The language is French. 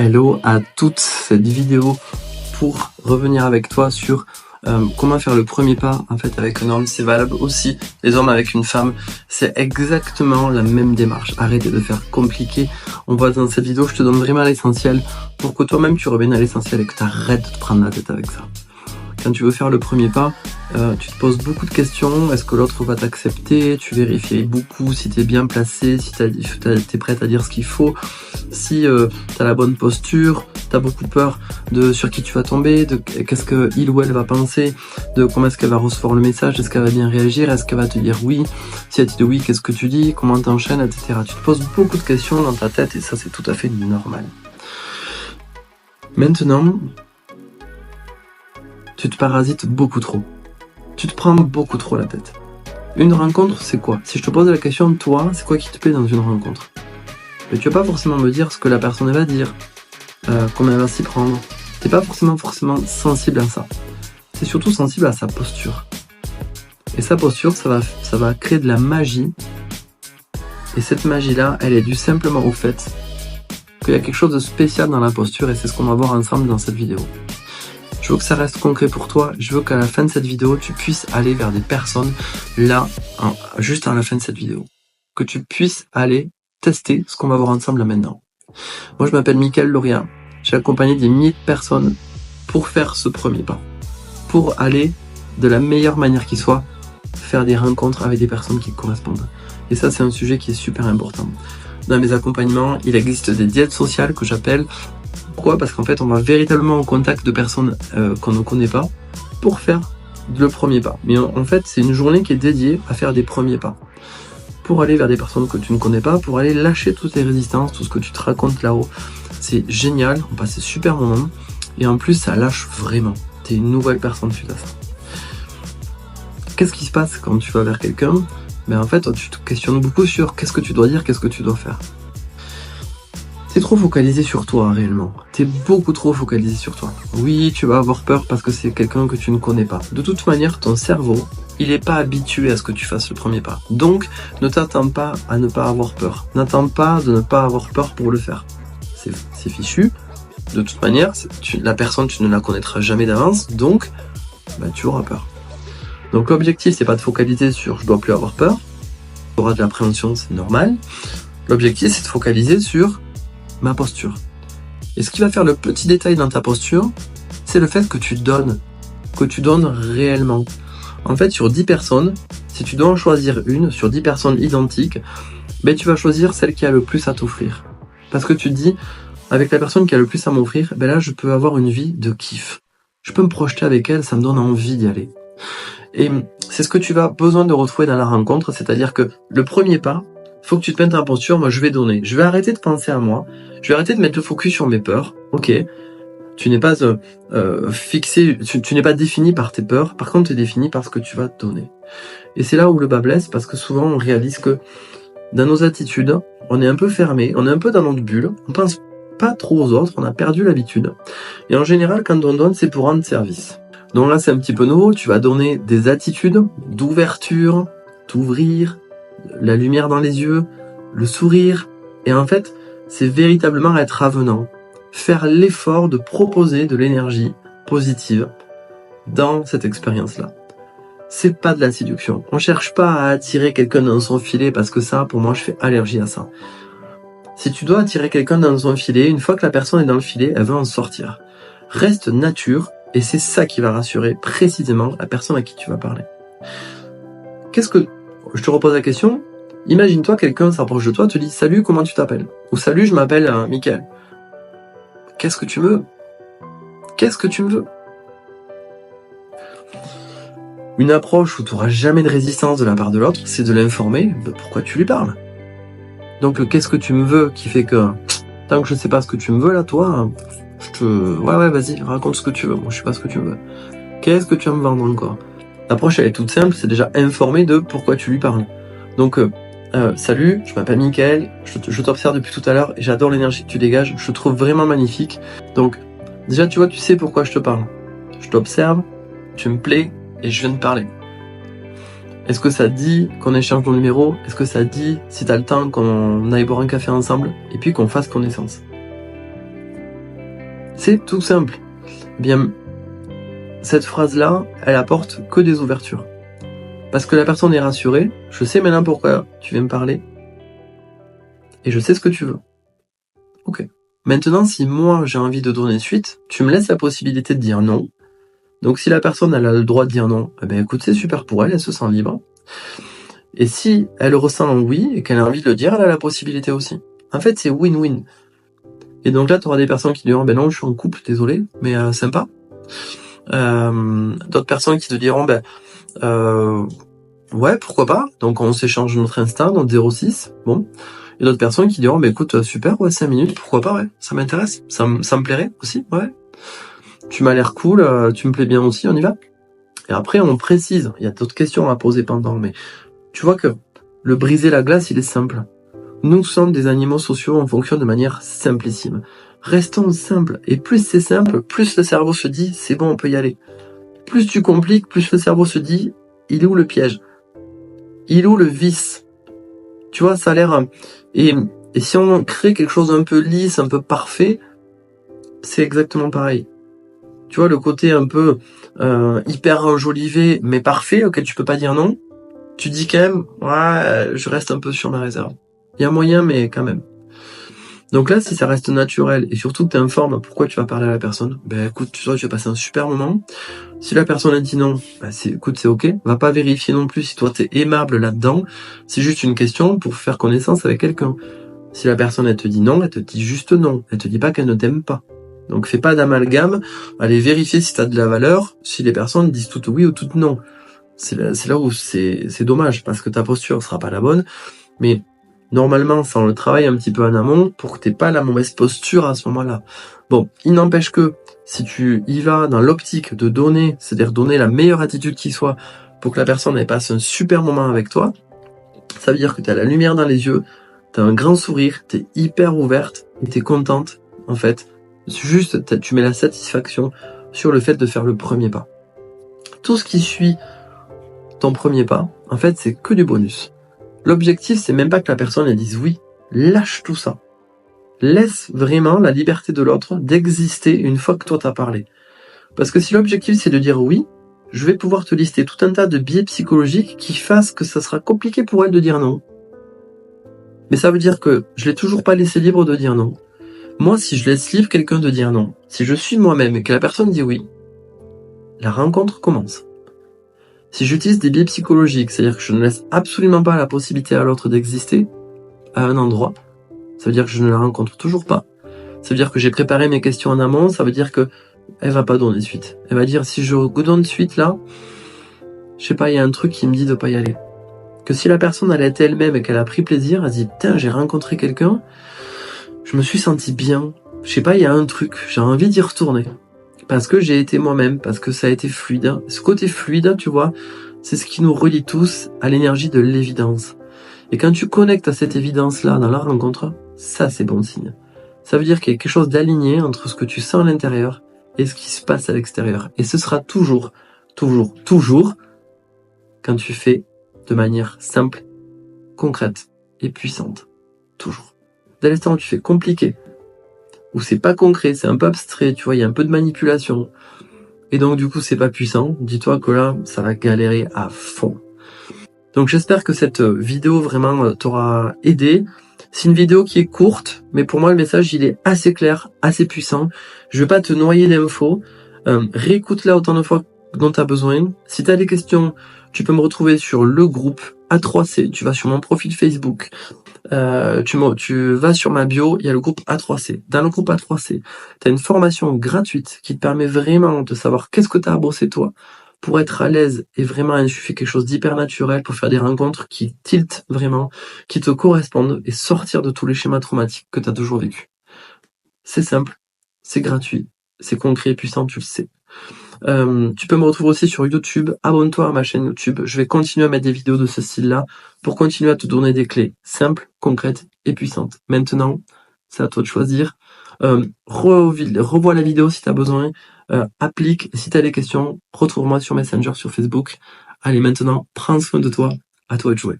Hello à toutes, cette vidéo pour revenir avec toi sur comment faire le premier pas en fait avec un homme. C'est valable aussi les hommes avec une femme, c'est exactement la même démarche. Arrêtez de faire compliqué. On voit dans cette vidéo, je te donne vraiment l'essentiel pour que toi-même tu reviennes à l'essentiel et que tu arrêtes de te prendre la tête avec ça. Quand tu veux faire le premier pas, tu te poses beaucoup de questions. Est-ce que l'autre va t'accepter? Tu vérifies beaucoup si tu es bien placé, si tu es prête à dire ce qu'il faut, si tu as la bonne posture. Tu as beaucoup peur de sur qui tu vas tomber, de qu'est-ce que il ou elle va penser, de comment est-ce qu'elle va recevoir le message, est-ce qu'elle va bien réagir, est-ce qu'elle va te dire oui, si elle te dit oui, qu'est-ce que tu dis, comment t'enchaînes, etc. Tu te poses beaucoup de questions dans ta tête et ça c'est tout à fait normal. Maintenant, tu te parasites beaucoup trop. Tu te prends beaucoup trop la tête. Une rencontre, c'est quoi? Si je te pose la question, toi, c'est quoi qui te plaît dans une rencontre? Mais tu vas pas forcément me dire ce que la personne va dire, comment elle va s'y prendre. T'es pas forcément sensible à ça. T'es surtout sensible à sa posture. Et sa posture, ça va créer de la magie. Et cette magie-là, elle est due simplement au fait qu'il y a quelque chose de spécial dans la posture et c'est ce qu'on va voir ensemble dans cette vidéo. Je veux que ça reste concret pour toi. Je veux qu'à la fin de cette vidéo, tu puisses aller vers des personnes là, juste à la fin de cette vidéo. Que tu puisses aller tester ce qu'on va voir ensemble là maintenant. Moi, je m'appelle Mickaël Lauria. J'ai accompagné des milliers de personnes pour faire ce premier pas. Pour aller de la meilleure manière qui soit, faire des rencontres avec des personnes qui correspondent. Et ça, c'est un sujet qui est super important. Dans mes accompagnements, il existe des diètes sociales que j'appelle. Pourquoi? Parce qu'en fait, on va véritablement au contact de personnes qu'on ne connaît pas pour faire le premier pas. Mais en fait, c'est une journée qui est dédiée à faire des premiers pas. Pour aller vers des personnes que tu ne connais pas, pour aller lâcher toutes tes résistances, tout ce que tu te racontes là-haut. C'est génial, on passe des super moments. Et en plus, ça lâche vraiment. Tu es une nouvelle personne suite à ça. Qu'est-ce qui se passe quand tu vas vers quelqu'un? En fait, tu te questionnes beaucoup sur qu'est-ce que tu dois dire, qu'est-ce que tu dois faire. T'es trop focalisé sur toi réellement. T'es beaucoup trop focalisé sur toi. Oui, tu vas avoir peur parce que c'est quelqu'un que tu ne connais pas. De toute manière, ton cerveau, il n'est pas habitué à ce que tu fasses le premier pas. Donc, ne t'attends pas à ne pas avoir peur. N'attends pas de ne pas avoir peur pour le faire. C'est fichu. De toute manière, la personne, tu ne la connaîtras jamais d'avance, donc tu auras peur. Donc l'objectif, c'est pas de focaliser sur je dois plus avoir peur. Tu auras de l'appréhension, c'est normal. L'objectif, c'est de focaliser sur ma posture. Et ce qui va faire le petit détail dans ta posture, c'est le fait que tu donnes réellement. En fait, sur 10 personnes, si tu dois en choisir une, sur 10 personnes identiques, tu vas choisir celle qui a le plus à t'offrir. Parce que tu te dis, avec la personne qui a le plus à m'offrir, là, je peux avoir une vie de kiff. Je peux me projeter avec elle, ça me donne envie d'y aller. Et c'est ce que tu vas besoin de retrouver dans la rencontre, c'est-à-dire que le premier pas, faut que tu te mettes en posture, moi je vais donner. Je vais arrêter de penser à moi, je vais arrêter de mettre le focus sur mes peurs. Ok, tu n'es pas fixé, tu n'es pas défini par tes peurs, par contre tu es défini par ce que tu vas donner. Et c'est là où le bas blesse, parce que souvent on réalise que dans nos attitudes, on est un peu fermé, on est un peu dans notre bulle, on pense pas trop aux autres, on a perdu l'habitude. Et en général, quand on donne, c'est pour rendre service. Donc là c'est un petit peu nouveau, tu vas donner des attitudes d'ouverture, t'ouvrir, la lumière dans les yeux, le sourire, et en fait, c'est véritablement être avenant, faire l'effort de proposer de l'énergie positive dans cette expérience-là. C'est pas de la séduction. On cherche pas à attirer quelqu'un dans son filet parce que ça, pour moi, je fais allergie à ça. Si tu dois attirer quelqu'un dans son filet, une fois que la personne est dans le filet, elle veut en sortir. Reste nature, et c'est ça qui va rassurer précisément la personne à qui tu vas parler. Je te repose la question, imagine-toi quelqu'un s'approche de toi, te dit « Salut, comment tu t'appelles ?» ou « Salut, je m'appelle Mickaël. » Qu'est-ce que tu me veux? Qu'est-ce que tu me veux? Une approche où tu n'auras jamais de résistance de la part de l'autre, c'est de l'informer de pourquoi tu lui parles. Donc le « qu'est-ce que tu me veux » qui fait que tant que je ne sais pas ce que tu me veux là, toi, ouais, vas-y, raconte ce que tu veux, moi je sais pas ce que tu me veux. Qu'est-ce que tu vas me vendre encore? L'approche elle est toute simple, c'est déjà informer de pourquoi tu lui parles. Donc, salut, je m'appelle Mickaël, je t'observe depuis tout à l'heure et j'adore l'énergie que tu dégages, je te trouve vraiment magnifique. Donc, déjà tu vois, tu sais pourquoi je te parle. Je t'observe, tu me plais et je viens de parler. Est-ce que ça dit qu'on échange ton numéro? Est-ce que ça dit, si t'as le temps, qu'on aille boire un café ensemble et puis qu'on fasse connaissance? C'est tout simple. Eh bien, cette phrase-là, elle apporte que des ouvertures. Parce que la personne est rassurée, je sais maintenant pourquoi tu viens me parler, et je sais ce que tu veux. Ok. Maintenant, si moi j'ai envie de donner suite, tu me laisses la possibilité de dire non. Donc si la personne elle a le droit de dire non, eh ben écoute, c'est super pour elle, elle se sent libre. Et si elle ressent un oui et qu'elle a envie de le dire, elle a la possibilité aussi. En fait, c'est win-win. Et donc là, tu auras des personnes qui diront, ben non, je suis en couple, désolé, mais sympa. D'autres personnes qui te diront, ouais, pourquoi pas. Donc on s'échange notre Insta, notre 06, bon. Et d'autres personnes qui diront, écoute, super, ouais, 5 minutes, pourquoi pas, ouais, ça m'intéresse, ça me plairait aussi, ouais. Tu m'as l'air cool, tu me plais bien aussi, on y va. Et après, on précise, il y a d'autres questions à poser pendant, mais tu vois que le briser la glace, il est simple. Nous sommes des animaux sociaux, on fonctionne de manière simplissime. Restons simples, et plus c'est simple, plus le cerveau se dit, c'est bon, on peut y aller. Plus tu compliques, plus le cerveau se dit, il est où le piège? Il est où le vice? Tu vois, ça a l'air... Et si on crée quelque chose un peu lisse, un peu parfait, c'est exactement pareil. Tu vois, le côté un peu hyper enjolivé, mais parfait, auquel tu peux pas dire non, tu dis quand même, ouais, je reste un peu sur ma réserve. Il y a moyen, mais quand même. Donc là, si ça reste naturel, et surtout que tu informes pourquoi tu vas parler à la personne, écoute, tu vas passer un super moment. Si la personne a dit non, écoute, c'est ok. Va pas vérifier non plus si toi t'es aimable là-dedans. C'est juste une question pour faire connaissance avec quelqu'un. Si la personne elle te dit non, elle te dit juste non. Elle te dit pas qu'elle ne t'aime pas. Donc fais pas d'amalgame. Allez vérifier si t'as de la valeur. Si les personnes disent toutes oui ou toutes non. C'est là où c'est dommage parce que ta posture sera pas la bonne. Mais normalement, ça on le travaille un petit peu en amont pour que t'aies pas la mauvaise posture à ce moment-là. Bon, il n'empêche que si tu y vas dans l'optique de donner, c'est-à-dire donner la meilleure attitude qui soit pour que la personne elle passe un super moment avec toi, ça veut dire que tu as la lumière dans les yeux, tu as un grand sourire, tu es hyper ouverte et tu es contente en fait. Juste, tu mets la satisfaction sur le fait de faire le premier pas. Tout ce qui suit ton premier pas, en fait, c'est que du bonus. L'objectif, c'est même pas que la personne elle dise oui. Lâche tout ça. Laisse vraiment la liberté de l'autre d'exister une fois que toi t'as parlé. Parce que si l'objectif c'est de dire oui, je vais pouvoir te lister tout un tas de biais psychologiques qui fassent que ça sera compliqué pour elle de dire non. Mais ça veut dire que je l'ai toujours pas laissé libre de dire non. Moi, si je laisse libre quelqu'un de dire non, si je suis moi-même et que la personne dit oui, la rencontre commence. Si j'utilise des biais psychologiques, c'est-à-dire que je ne laisse absolument pas la possibilité à l'autre d'exister à un endroit, ça veut dire que je ne la rencontre toujours pas. Ça veut dire que j'ai préparé mes questions en amont, ça veut dire que elle va pas donner suite. Elle va dire, si je donne suite là, je sais pas, il y a un truc qui me dit de pas y aller. Que si la personne elle a été elle-même et qu'elle a pris plaisir, elle se dit, putain, j'ai rencontré quelqu'un, je me suis senti bien. Je sais pas, il y a un truc, j'ai envie d'y retourner. Parce que j'ai été moi-même, parce que ça a été fluide. Ce côté fluide, tu vois, c'est ce qui nous relie tous à l'énergie de l'évidence. Et quand tu connectes à cette évidence-là dans la rencontre, ça c'est bon signe. Ça veut dire qu'il y a quelque chose d'aligné entre ce que tu sens à l'intérieur et ce qui se passe à l'extérieur. Et ce sera toujours, quand tu fais de manière simple, concrète et puissante. Toujours. Dès l'instant où tu fais compliqué, où c'est pas concret, c'est un peu abstrait, tu vois, il y a un peu de manipulation, et donc du coup c'est pas puissant, dis-toi que là, ça va galérer à fond. Donc j'espère que cette vidéo vraiment t'aura aidé. C'est une vidéo qui est courte, mais pour moi le message il est assez clair, assez puissant. Je vais pas te noyer d'infos. Réécoute-la autant de fois dont tu as besoin. Si tu as des questions, tu peux me retrouver sur le groupe A3C. Tu vas sur mon profil Facebook. Tu vas sur ma bio, il y a le groupe A3C. Dans le groupe A3C, tu as une formation gratuite qui te permet vraiment de savoir qu'est-ce que tu as à bosser toi pour être à l'aise et vraiment insuffler quelque chose d'hyper naturel pour faire des rencontres qui tiltent vraiment, qui te correspondent et sortir de tous les schémas traumatiques que tu as toujours vécu. C'est simple, c'est gratuit, c'est concret et puissant, tu le sais. Tu peux me retrouver aussi sur YouTube, abonne-toi à ma chaîne YouTube, je vais continuer à mettre des vidéos de ce style-là pour continuer à te donner des clés simples, concrètes et puissantes. Maintenant, c'est à toi de choisir. Revois la vidéo si tu as besoin, applique, si tu as des questions, retrouve-moi sur Messenger, sur Facebook. Allez, maintenant, prends soin de toi, à toi de jouer.